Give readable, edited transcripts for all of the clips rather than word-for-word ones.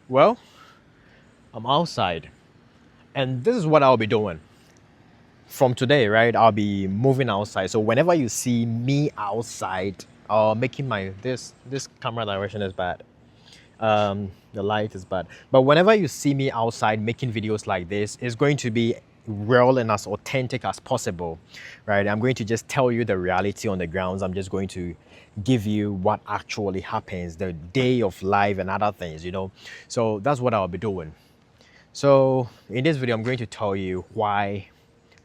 Well, I'm outside, and this is what I'll be doing from today, right? I'll be moving outside. So whenever you see me outside, making my this camera direction is bad. The light is bad. But whenever you see me outside making videos like this, it's going to be real and as authentic as possible, right? I'm going to just tell you the reality on the grounds. I'm just going to give you what actually happens, the day of life and other things. So that's what I'll be doing. So in this video, I'm going to tell you why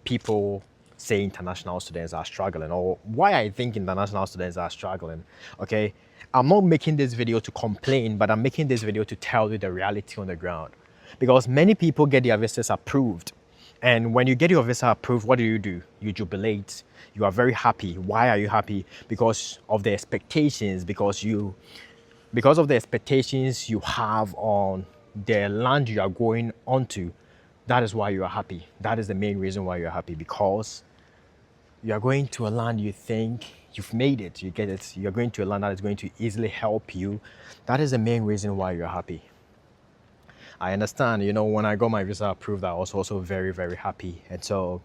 people say international students are struggling, or why I think international students are struggling. Okay, I'm not making this video to complain, but I'm making this video to tell you the reality on the ground, because many people get their visas approved, and when you get your visa approved, what do? You jubilate. You are very happy. Why are you happy? Because of the expectations, because of the expectations you have on the land you are going onto. That is why you are happy. That is the main reason why you're happy, because you are going to a land you think you've made it. You get it. You're going to a land that is going to easily help you. That is the main reason why you're happy. I understand, when I got my visa approved, I was also very, very happy. And so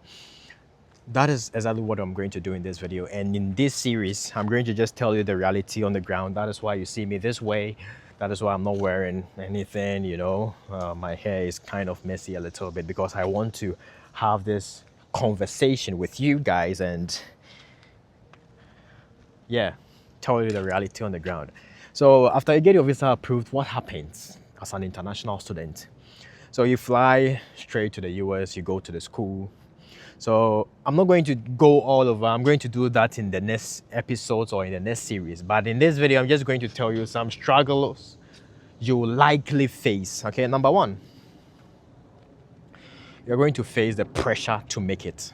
that is exactly what I'm going to do in this video. And in this series, I'm going to just tell you the reality on the ground. That is why you see me this way. That is why I'm not wearing anything. My hair is kind of messy a little bit, because I want to have this conversation with you guys and, yeah, tell you the reality on the ground. So after you get your visa approved, what happens as an international student? So you fly straight to the US, you go to the school. So I'm not going to go all over. I'm going to do that in the next episodes or in the next series. But in this video, I'm just going to tell you some struggles you will likely face. Okay, number one, you're going to face the pressure to make it.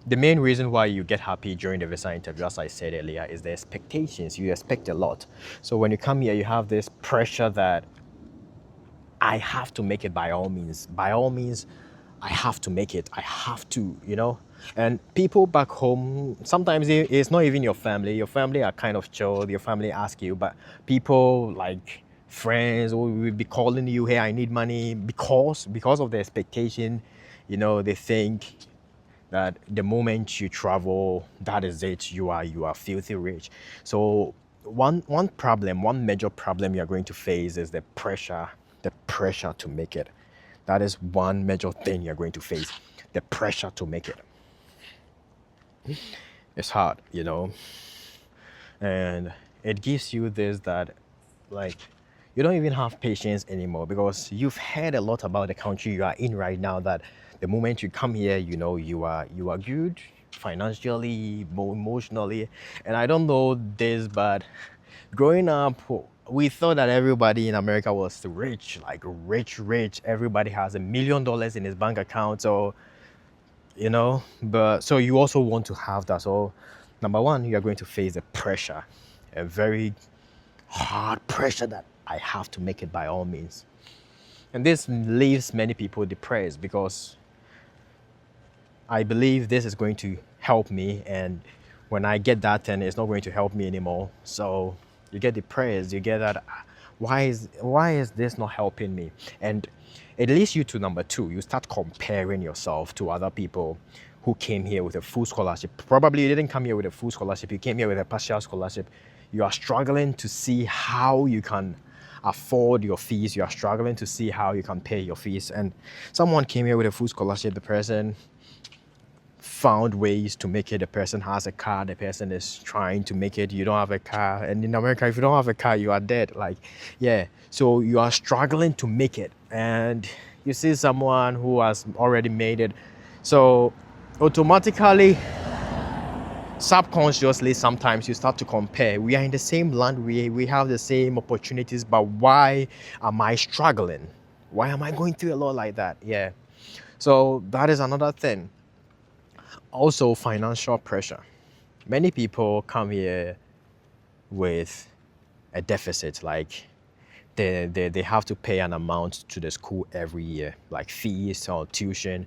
The main reason why you get happy during the visa interview, as I said earlier, is the expectations. You expect a lot. So when you come here, you have this pressure that I have to make it by all means. By all means, I have to make it. I have to. And people back home, sometimes it's not even your family. Your family are kind of chill. Your family ask you, but people like friends will be calling you, hey, I need money, because of the expectation. They think that the moment you travel, that is it. You are filthy rich. So one major problem you're going to face is the pressure to make it. That is one major thing you're going to face, the pressure to make it. It's hard. And it gives you this, that, like, you don't even have patience anymore, because you've heard a lot about the country you are in right now, that the moment you come here, you are good financially, emotionally. And I don't know this, but growing up, we thought that everybody in America was rich, like rich. Everybody has $1 million in his bank account. So, but so you also want to have that. So number one, you are going to face the pressure, a very hard pressure that I have to make it by all means. And this leaves many people depressed, because I believe this is going to help me, and when I get that, then it's not going to help me anymore. So you get depressed. You get that, why is this not helping me? And it leads you to number two. You start comparing yourself to other people who came here with a full scholarship. Probably you didn't come here with a full scholarship. You came here with a partial scholarship. You are struggling to see how you can afford your fees. You are struggling to see how you can pay your fees. And someone came here with a full scholarship. The person found ways to make it. The person has a car. The person is trying to make it. You don't have a car. And in America, if you don't have a car, you are dead. So you are struggling to make it, and you see someone who has already made it. So automatically, subconsciously, sometimes you start to compare. We are in the same land. We have the same opportunities, but why am I struggling? Why am I going through a lot like that? Yeah. So that is another thing. Also, financial pressure. Many people come here with a deficit, like they have to pay an amount to the school every year, like fees or tuition,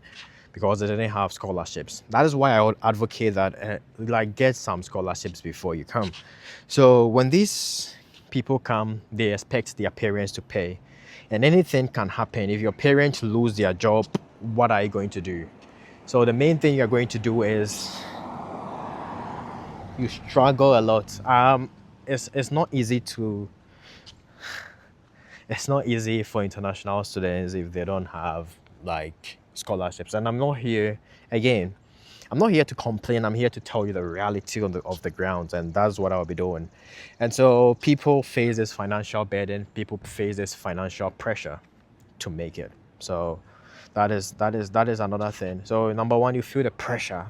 because they didn't have scholarships. That is why I would advocate that, get some scholarships before you come. So when these people come, they expect their parents to pay. And anything can happen. If your parents lose their job, what are you going to do? So the main thing you're going to do is you struggle a lot. It's not easy to it's not easy for international students if they don't have like scholarships. And again, I'm not here to complain. I'm here to tell you the reality of the grounds, and that's what I'll be doing. And so people face this financial burden, people face this financial pressure to make it. So that is another thing. So number one, you feel the pressure.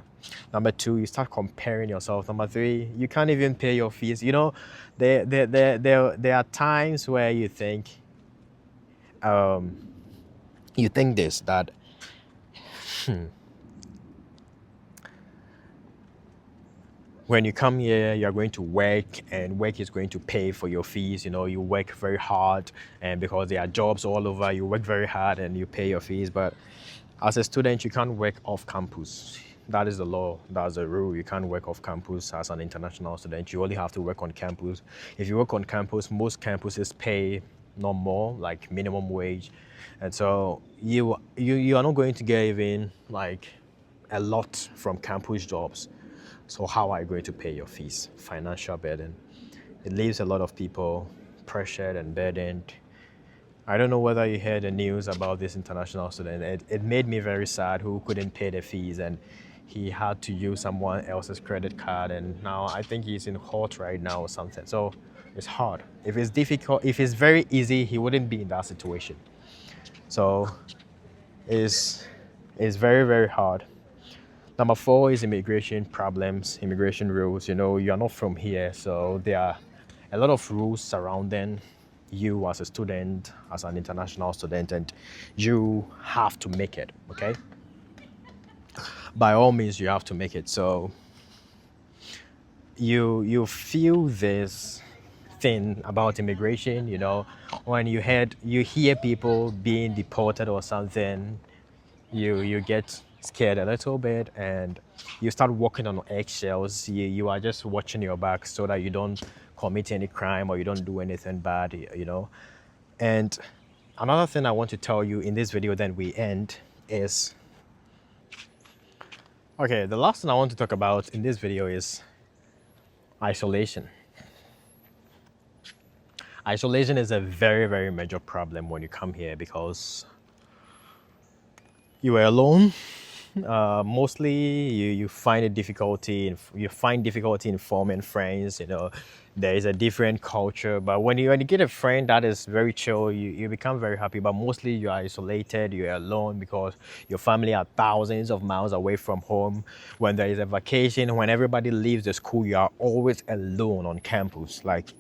Number two, you start comparing yourself. Number three, you can't even pay your fees. There are times where um, you think this that when you come here, you're going to work, and work is going to pay for your fees. You work very hard, and because there are jobs all over, you work very hard and you pay your fees. But as a student, you can't work off campus. That is the law. That's the rule. You can't work off campus as an international student. You only have to work on campus. If you work on campus, most campuses pay no more, like minimum wage, and so you are not going to get even like a lot from campus jobs. So how are you going to pay your fees? Financial burden. It leaves a lot of people pressured and burdened. I don't know whether you heard the news about this international student. It made me very sad, who couldn't pay the fees, and he had to use someone else's credit card, and now I think he's in court right now or something. So it's hard. If it's difficult, if it's very easy, he wouldn't be in that situation. So it's very, very hard. Number four is immigration problems, immigration rules. You are not from here, so there are a lot of rules surrounding you as a student, as an international student, and you have to make it, okay? By all means, you have to make it. So you feel this thing about immigration, when you hear people being deported or something, you get scared a little bit, and you start walking on eggshells. You are just watching your back so that you don't commit any crime or you don't do anything bad. And another thing I want to tell you in this video, then we end, is okay, the last thing I want to talk about in this video is isolation. Isolation is a very, very major problem when you come here, because you are alone. Mostly you find difficulty in forming friends. There is a different culture, but when you get a friend that is very chill, you become very happy. But mostly you are isolated, you are alone, because your family are thousands of miles away from home. When there is a vacation, when everybody leaves the school, you are always alone on campus. Like,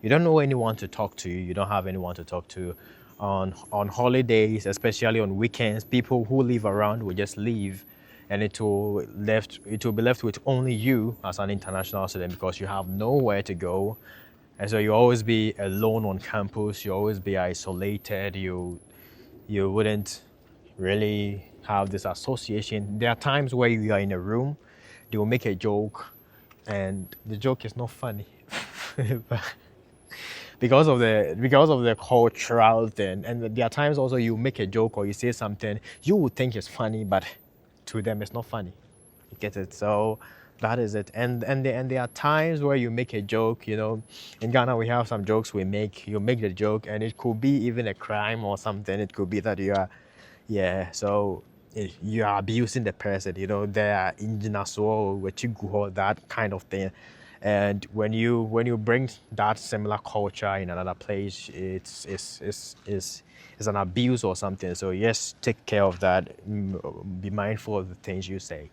you don't know anyone to talk to. You don't have anyone to talk to. On holidays, especially on weekends, people who live around will just leave, and it will be left with only you as an international student, because you have nowhere to go. And so you always be alone on campus. You always be isolated. You wouldn't really have this association. There are times where you are in a room, they will make a joke, and the joke is not funny. Because of the cultural thing. And there are times also you make a joke or you say something you would think is funny, but to them it's not funny. You get it? So that is it. And there are times where you make a joke. In Ghana we have some jokes you make the joke, and it could be even a crime or something. It could be that so you are abusing the person. There are that kind of thing. And when you bring that similar culture in another place, it's an abuse or something. So yes, take care of that. Be mindful of the things you say.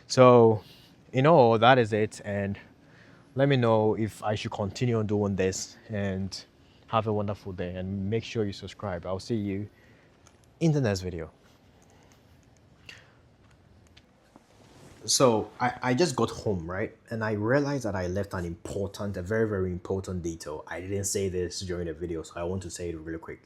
So that is it. And let me know if I should continue on doing this. And have a wonderful day, and make sure you subscribe. I'll see you in the next video. So I just got home, right? And I realized that I left a very, very important detail. I didn't say this during the video, so I want to say it really quick.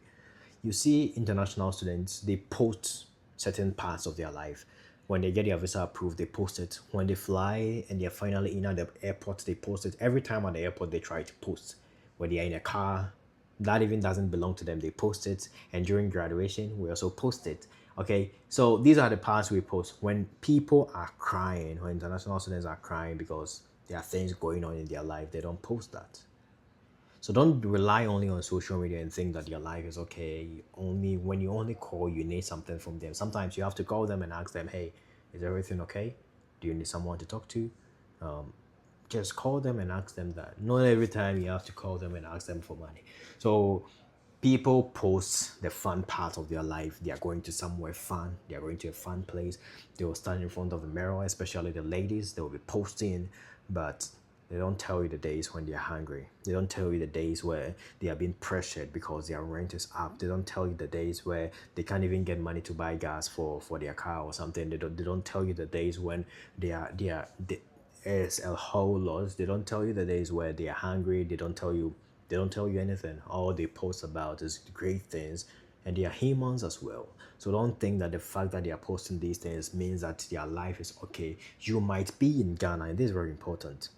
You see, international students, they post certain parts of their life. When they get their visa approved, they post it. When they fly and they're finally in at the airport, they post it. Every time at the airport, they try to post. when they are in a car that even doesn't belong to them, they post it. And during graduation, we also post it. Okay, so these are the parts we post when people are crying, when international students are crying because there are things going on in their life. They don't post that. So don't rely only on social media and think that your life is okay. Only when you only call, you need something from them. Sometimes you have to call them and ask them, "Hey, is everything okay? Do you need someone to talk to?" Just call them and ask them that. Not every time you have to call them and ask them for money. So people post the fun part of their life. They are going to somewhere fun. They are going to a fun place. They will stand in front of the mirror, especially the ladies. They will be posting, but they don't tell you the days when they are hungry. They don't tell you the days where they are being pressured because their rent is up. They don't tell you the days where they can't even get money to buy gas for their car or something. They don't tell you the days when they is a whole lot. They don't tell you the days where they are hungry. They don't tell you anything. All they post about is great things, and they are humans as well. So don't think that the fact that they are posting these things means that their life is okay. You might be in Ghana, and this is very important.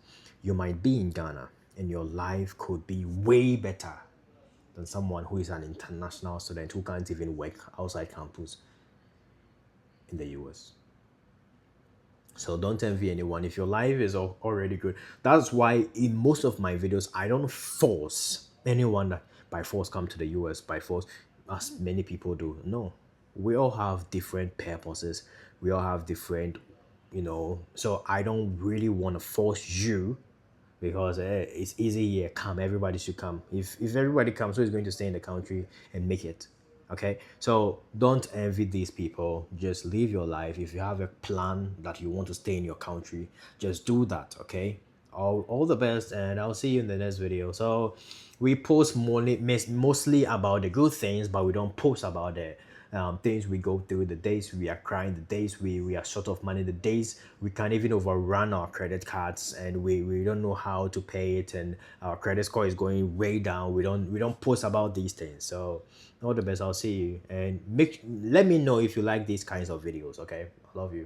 You might be in Ghana, and your life could be way better than someone who is an international student who can't even work outside campus in the US. So don't envy anyone if your life is already good. That's why in most of my videos, I don't force anyone that by force come to the US by force, as many people do. No, we all have different purposes. We all have different, So I don't really want to force you because it's easy here. Come, everybody should come. If everybody comes, who is going to stay in the country and make it? Okay, so don't envy these people. Just live your life. If you have a plan that you want to stay in your country, just do that. Okay, all the best, and I'll see you in the next video. So we post mostly about the good things, but we don't post about the things we go through, the days we are crying, the days we are short of money, the days we can't even overrun our credit cards and we don't know how to pay it, and our credit score is going way down. We don't post about these things. So all the best. I'll see you, and let me know if you like these kinds of videos. Okay, I love you.